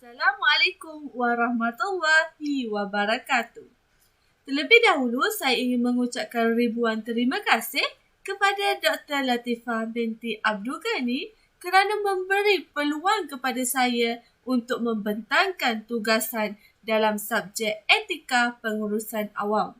Assalamualaikum warahmatullahi wabarakatuh. Terlebih dahulu, saya ingin mengucapkan ribuan terima kasih kepada Dr. Latifah binti Abdul Ghani kerana memberi peluang kepada saya untuk membentangkan tugasan dalam subjek etika pengurusan awam.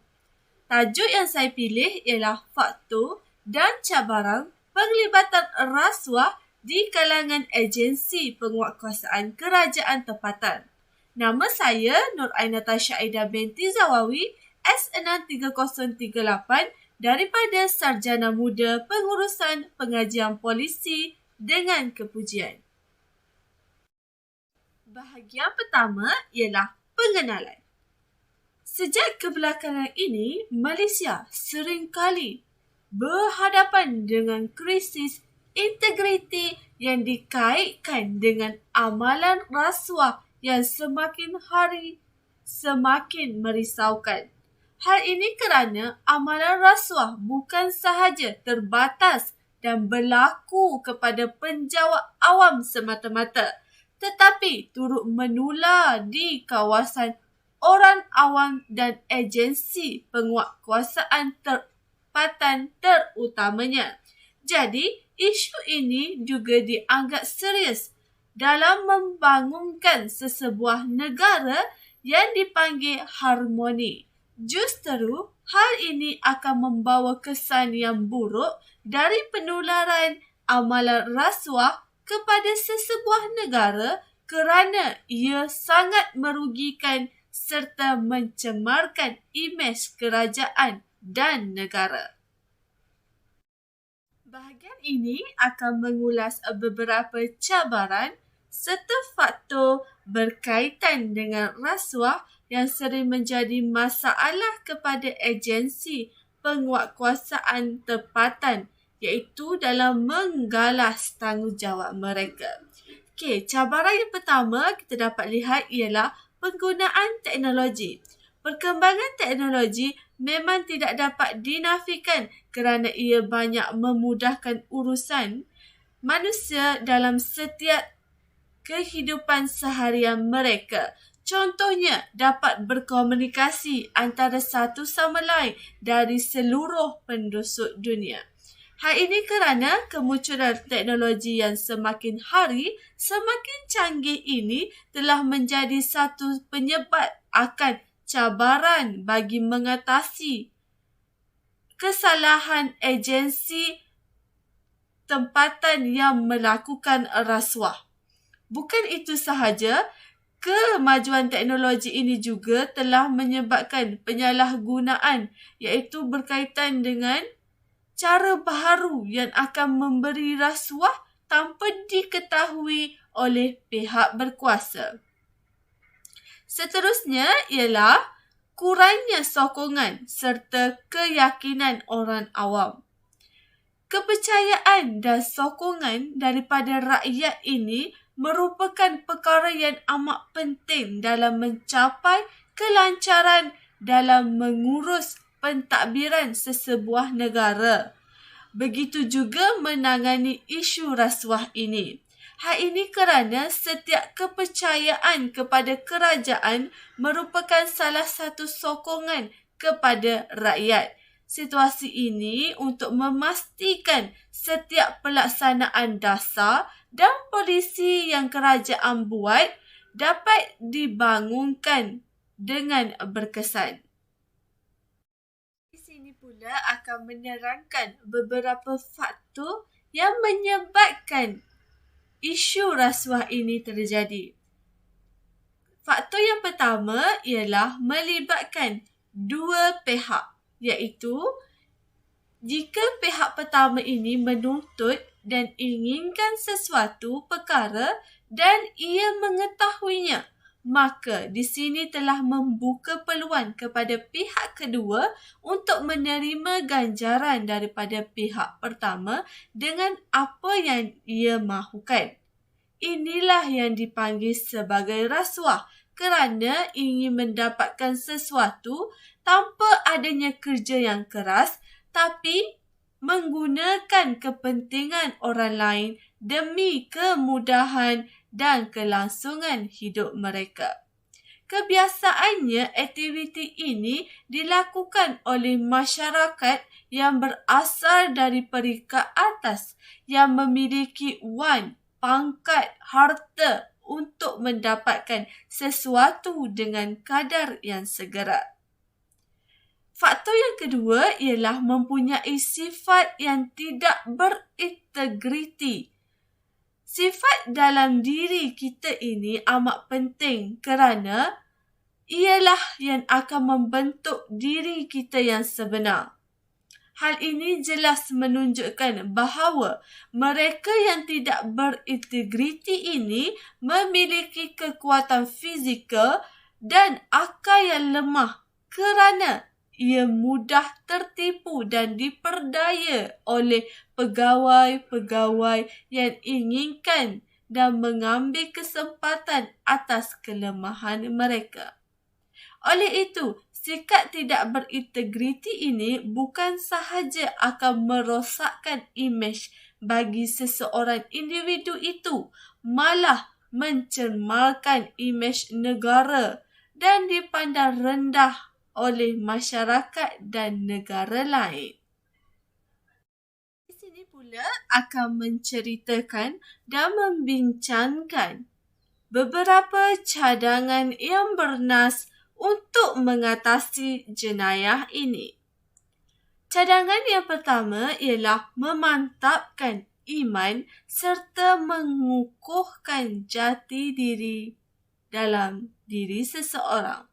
Tajuk yang saya pilih ialah faktor dan cabaran penglibatan rasuah di kalangan agensi penguatkuasaan kerajaan tempatan. Nama saya Nur Ainata Syahidah binti Zawawi, S63038 daripada Sarjana Muda Pengurusan Pengajian Polisi dengan Kepujian. Bahagian pertama ialah pengenalan. Sejak kebelakangan ini, Malaysia seringkali berhadapan dengan krisis integriti yang dikaitkan dengan amalan rasuah yang semakin hari semakin merisaukan. Hal ini kerana amalan rasuah bukan sahaja terbatas dan berlaku kepada penjawat awam semata-mata, tetapi turut menular di kawasan orang awam dan agensi penguatkuasaan tempatan terutamanya. Jadi, isu ini juga dianggap serius dalam membangunkan sesebuah negara yang dipanggil harmoni. Justru, hal ini akan membawa kesan yang buruk dari penularan amalan rasuah kepada sesebuah negara kerana ia sangat merugikan serta mencemarkan imej kerajaan dan negara. Bahagian ini akan mengulas beberapa cabaran serta faktor berkaitan dengan rasuah yang sering menjadi masalah kepada agensi penguatkuasaan tempatan, iaitu dalam menggalas tanggungjawab mereka. Cabaran yang pertama kita dapat lihat ialah penggunaan teknologi. Perkembangan teknologi memang tidak dapat dinafikan kerana ia banyak memudahkan urusan manusia dalam setiap kehidupan seharian mereka. Contohnya, dapat berkomunikasi antara satu sama lain dari seluruh penduduk dunia. Hal ini kerana kemunculan teknologi yang semakin hari semakin canggih ini telah menjadi satu penyebab akan cabaran bagi mengatasi kesalahan agensi tempatan yang melakukan rasuah. Bukan itu sahaja, kemajuan teknologi ini juga telah menyebabkan penyalahgunaan, iaitu berkaitan dengan cara baharu yang akan memberi rasuah tanpa diketahui oleh pihak berkuasa. Seterusnya ialah kurangnya sokongan serta keyakinan orang awam. Kepercayaan dan sokongan daripada rakyat ini merupakan perkara yang amat penting dalam mencapai kelancaran dalam mengurus pentadbiran sesebuah negara. Begitu juga menangani isu rasuah ini. Hal ini kerana setiap kepercayaan kepada kerajaan merupakan salah satu sokongan kepada rakyat. Situasi ini untuk memastikan setiap pelaksanaan dasar dan polisi yang kerajaan buat dapat dibangunkan dengan berkesan. Di sini pula akan menerangkan beberapa faktor yang menyebabkan isu rasuah ini terjadi. Faktor yang pertama ialah melibatkan dua pihak, iaitu jika pihak pertama ini menuntut dan inginkan sesuatu perkara dan ia mengetahuinya, maka di sini telah membuka peluang kepada pihak kedua untuk menerima ganjaran daripada pihak pertama dengan apa yang ia mahukan. Inilah yang dipanggil sebagai rasuah kerana ingin mendapatkan sesuatu tanpa adanya kerja yang keras, tapi menggunakan kepentingan orang lain demi kemudahan dan kelangsungan hidup mereka. Kebiasaannya, aktiviti ini dilakukan oleh masyarakat yang berasal dari peringkat atas yang memiliki wan, pangkat, harta untuk mendapatkan sesuatu dengan kadar yang segera. Faktor yang kedua ialah mempunyai sifat yang tidak berintegriti. Sifat dalam diri kita ini amat penting kerana ialah yang akan membentuk diri kita yang sebenar. Hal ini jelas menunjukkan bahawa mereka yang tidak berintegriti ini memiliki kekuatan fizikal dan akal yang lemah kerana ia mudah tertipu dan diperdaya oleh pegawai-pegawai yang inginkan dan mengambil kesempatan atas kelemahan mereka. Oleh itu, sikap tidak berintegriti ini bukan sahaja akan merosakkan imej bagi seseorang individu itu, malah mencemarkan imej negara dan dipandang rendah oleh masyarakat dan negara lain. Di sini pula akan menceritakan dan membincangkan beberapa cadangan yang bernas untuk mengatasi jenayah ini. Cadangan yang pertama ialah memantapkan iman serta mengukuhkan jati diri dalam diri seseorang.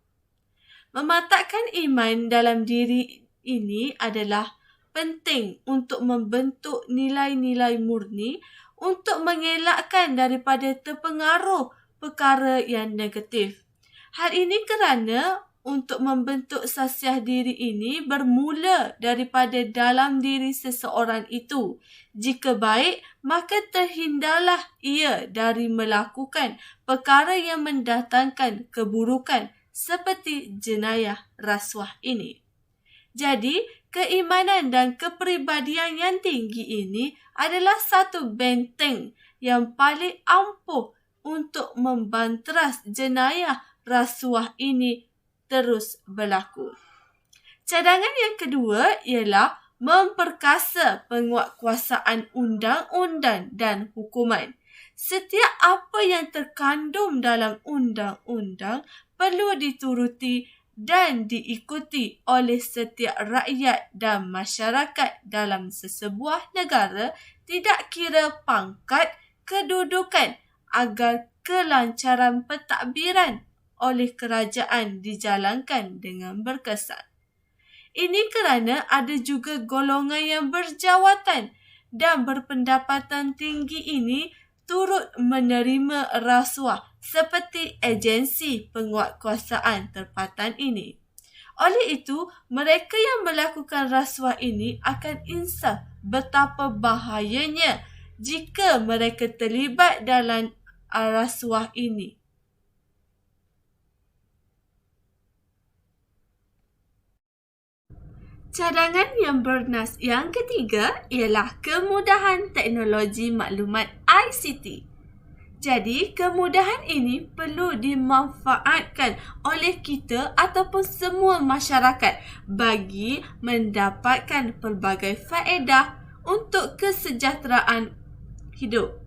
Memantapkan iman dalam diri ini adalah penting untuk membentuk nilai-nilai murni untuk mengelakkan daripada terpengaruh perkara yang negatif. Hal ini kerana untuk membentuk sasiah diri ini bermula daripada dalam diri seseorang itu. Jika baik, maka terhindarlah ia dari melakukan perkara yang mendatangkan keburukan seperti jenayah rasuah ini. Jadi, keimanan dan kepribadian yang tinggi ini adalah satu benteng yang paling ampuh untuk membanteras jenayah rasuah ini terus berlaku. Cadangan yang kedua ialah memperkasa penguatkuasaan undang-undang dan hukuman. Setiap apa yang terkandung dalam undang-undang perlu dituruti dan diikuti oleh setiap rakyat dan masyarakat dalam sesebuah negara, tidak kira pangkat, kedudukan, agar kelancaran pentadbiran oleh kerajaan dijalankan dengan berkesan. Ini kerana ada juga golongan yang berjawatan dan berpendapatan tinggi ini turut menerima rasuah seperti agensi penguatkuasaan tempatan ini. Oleh itu, mereka yang melakukan rasuah ini akan insaf betapa bahayanya jika mereka terlibat dalam rasuah ini. Cadangan yang bernas yang ketiga ialah kemudahan teknologi maklumat ICT. Jadi, kemudahan ini perlu dimanfaatkan oleh kita ataupun semua masyarakat bagi mendapatkan pelbagai faedah untuk kesejahteraan hidup.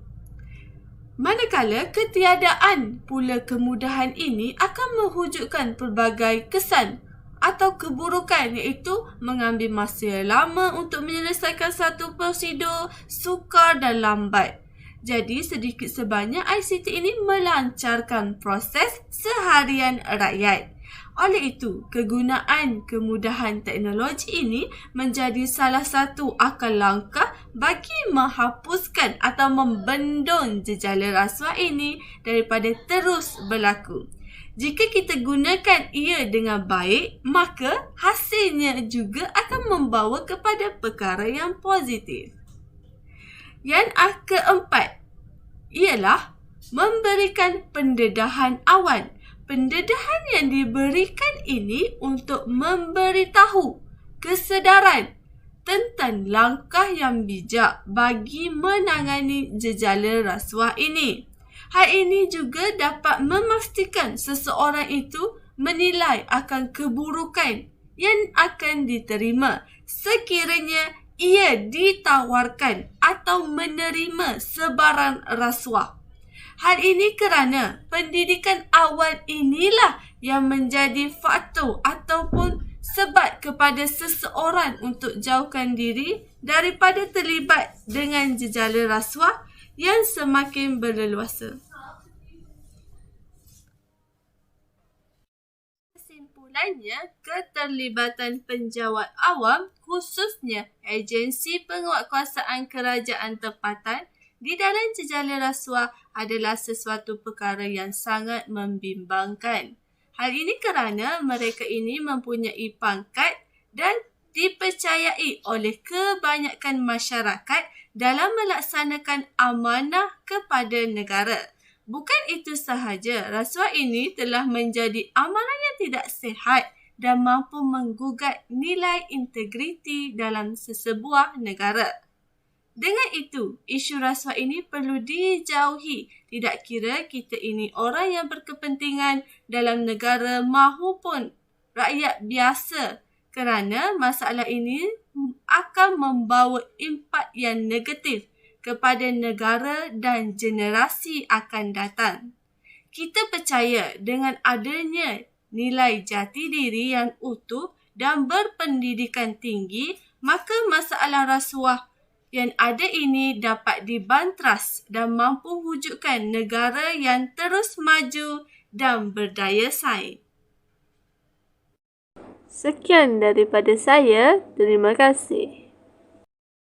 Manakala ketiadaan pula kemudahan ini akan mewujudkan pelbagai kesan atau keburukan, iaitu mengambil masa lama untuk menyelesaikan satu prosedur, sukar dan lambat. Jadi sedikit sebanyak ICT ini melancarkan proses seharian rakyat. Oleh itu, kegunaan kemudahan teknologi ini menjadi salah satu akal langkah bagi menghapuskan atau membendung jejala rasuah ini daripada terus berlaku. Jika kita gunakan ia dengan baik, maka hasilnya juga akan membawa kepada perkara yang positif. Yang keempat ialah memberikan pendedahan awal. Pendedahan yang diberikan ini untuk memberitahu kesedaran tentang langkah yang bijak bagi menangani jejala rasuah ini. Hal ini juga dapat memastikan seseorang itu menilai akan keburukan yang akan diterima sekiranya ia ditawarkan atau menerima sebarang rasuah. Hal ini kerana pendidikan awal inilah yang menjadi faktor ataupun sebab kepada seseorang untuk jauhkan diri daripada terlibat dengan jejala rasuah yang semakin berleluasa. Kesimpulannya, keterlibatan penjawat awam khususnya agensi penguatkuasaan kerajaan tempatan di dalam jejala rasuah adalah sesuatu perkara yang sangat membimbangkan. Hal ini kerana mereka ini mempunyai pangkat dan dipercayai oleh kebanyakan masyarakat dalam melaksanakan amanah kepada negara. Bukan itu sahaja, rasuah ini telah menjadi amanah yang tidak sihat dan mampu menggugat nilai integriti dalam sesebuah negara. Dengan itu, isu rasuah ini perlu dijauhi, tidak kira kita ini orang yang berkepentingan dalam negara mahupun rakyat biasa, kerana masalah ini akan membawa impak yang negatif kepada negara dan generasi akan datang. Kita percaya dengan adanya nilai jati diri yang utuh dan berpendidikan tinggi, maka masalah rasuah yang ada ini dapat dibantras dan mampu wujudkan negara yang terus maju dan berdaya saing. Sekian daripada saya. Terima kasih.